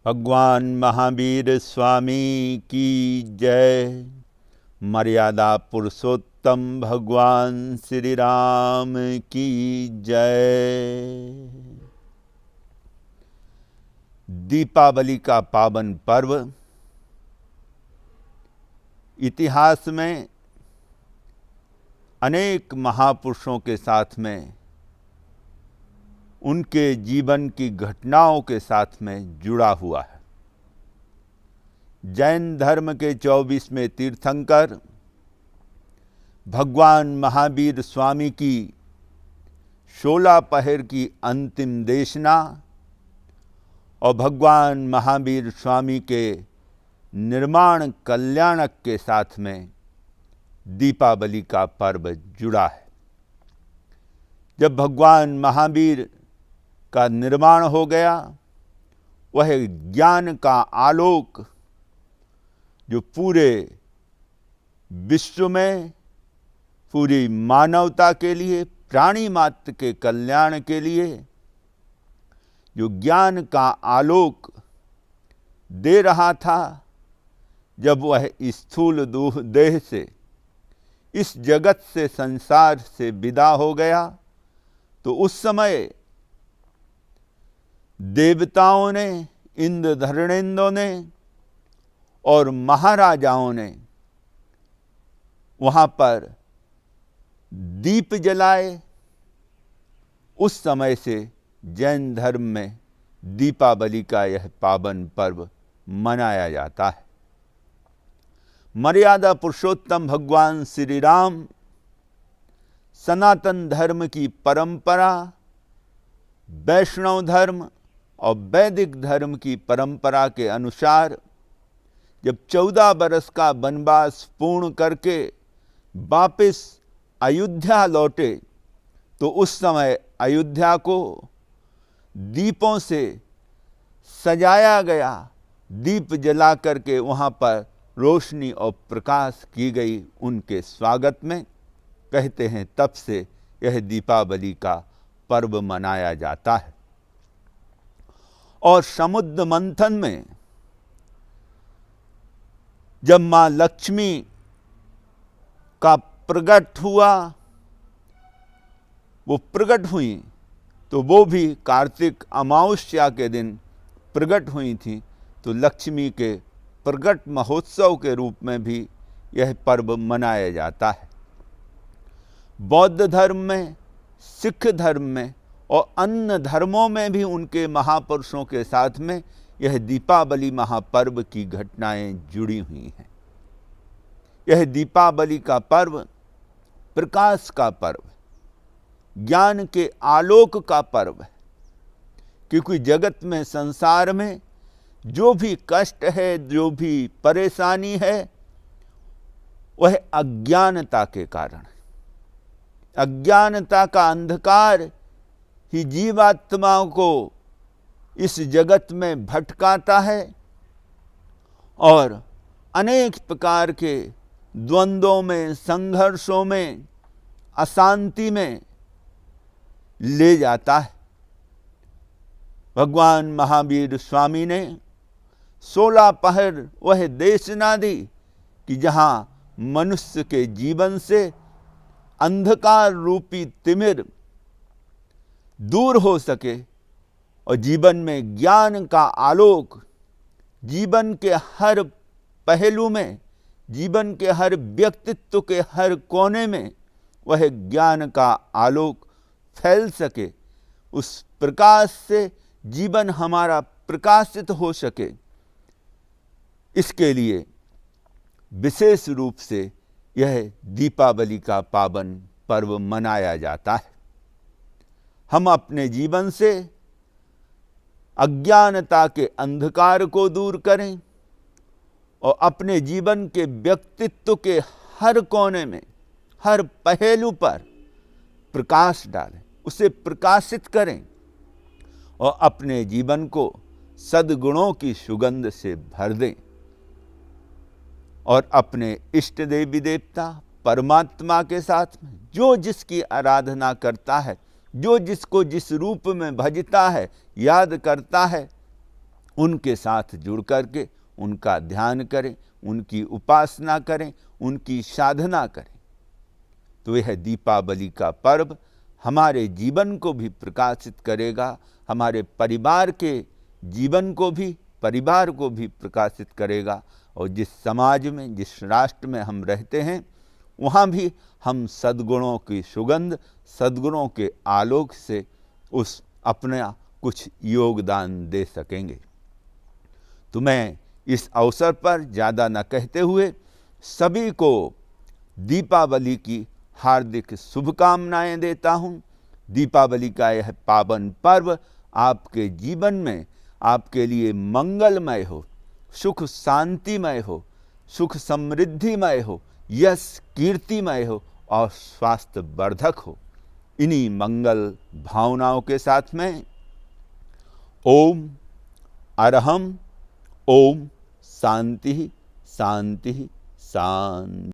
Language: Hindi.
भगवान महावीर स्वामी की जय। मर्यादा पुरुषोत्तम भगवान श्री राम की जय। दीपावली का पावन पर्व इतिहास में अनेक महापुरुषों के साथ में उनके जीवन की घटनाओं के साथ में जुड़ा हुआ है। जैन धर्म के 24वें तीर्थंकर भगवान महावीर स्वामी की 16 पहर की अंतिम देशना और भगवान महावीर स्वामी के निर्माण कल्याणक के साथ में दीपावली का पर्व जुड़ा है। जब भगवान महावीर का निर्माण हो गया, वह ज्ञान का आलोक जो पूरे विश्व में पूरी मानवता के लिए, प्राणी मात्र के कल्याण के लिए जो ज्ञान का आलोक दे रहा था, जब वह स्थूल देह से इस जगत से, संसार से विदा हो गया, तो उस समय देवताओं ने, इंद्रधरणेन्द्रों ने और महाराजाओं ने वहाँ पर दीप जलाए। उस समय से जैन धर्म में दीपावली का यह पावन पर्व मनाया जाता है। मर्यादा पुरुषोत्तम भगवान श्री राम सनातन धर्म की परंपरा, वैष्णव धर्म और वैदिक धर्म की परंपरा के अनुसार जब 14 बरस का वनवास पूर्ण करके वापस अयोध्या लौटे, तो उस समय अयोध्या को दीपों से सजाया गया। दीप जला करके वहाँ पर रोशनी और प्रकाश की गई उनके स्वागत में। कहते हैं तब से यह दीपावली का पर्व मनाया जाता है। और समुद्र मंथन में जब मां लक्ष्मी का प्रकट हुआ, वो प्रकट हुई, तो वो भी कार्तिक अमावस्या के दिन प्रकट हुई थी। तो लक्ष्मी के प्रकट महोत्सव के रूप में भी यह पर्व मनाया जाता है। बौद्ध धर्म में, सिख धर्म में और अन्य धर्मों में भी उनके महापुरुषों के साथ में यह दीपावली महापर्व की घटनाएं जुड़ी हुई हैं। यह दीपावली का पर्व प्रकाश का पर्व, ज्ञान के आलोक का पर्व है। क्योंकि जगत में, संसार में जो भी कष्ट है, जो भी परेशानी है, वह अज्ञानता के कारण है। अज्ञानता का अंधकार ही जीवात्माओं को इस जगत में भटकाता है और अनेक प्रकार के द्वंद्वों में, संघर्षों में, अशांति में ले जाता है। भगवान महावीर स्वामी ने 16 पहर वह देशना दी कि जहाँ मनुष्य के जीवन से अंधकार रूपी तिमिर दूर हो सके और जीवन में ज्ञान का आलोक, जीवन के हर पहलू में, जीवन के हर व्यक्तित्व के हर कोने में वह ज्ञान का आलोक फैल सके, उस प्रकाश से जीवन हमारा प्रकाशित हो सके। इसके लिए विशेष रूप से यह दीपावली का पावन पर्व मनाया जाता है। हम अपने जीवन से अज्ञानता के अंधकार को दूर करें और अपने जीवन के व्यक्तित्व के हर कोने में, हर पहलू पर प्रकाश डालें, उसे प्रकाशित करें और अपने जीवन को सद्गुणों की सुगंध से भर दें और अपने इष्ट देवी देवता परमात्मा के साथ में जो जिसकी आराधना करता है, जो जिसको जिस रूप में भजता है, याद करता है, उनके साथ जुड़ करके उनका ध्यान करें, उनकी उपासना करें, उनकी साधना करें। तो यह दीपावली का पर्व हमारे जीवन को भी प्रकाशित करेगा, हमारे परिवार के जीवन को भी, परिवार को भी प्रकाशित करेगा। और जिस समाज में, जिस राष्ट्र में हम रहते हैं, वहाँ भी हम सद्गुणों की सुगंध, सद्गुणों के आलोक से उस अपना कुछ योगदान दे सकेंगे। तो मैं इस अवसर पर ज़्यादा न कहते हुए सभी को दीपावली की हार्दिक शुभकामनाएं देता हूँ। दीपावली का यह पावन पर्व आपके जीवन में आपके लिए मंगलमय हो, सुख शांतिमय हो, सुख समृद्धिमय हो, यश कीर्तिमय हो और स्वास्थ्य वर्धक हो। इन्हीं मंगल भावनाओं के साथ में ओम अरहम, ओम शांति शांति शांति।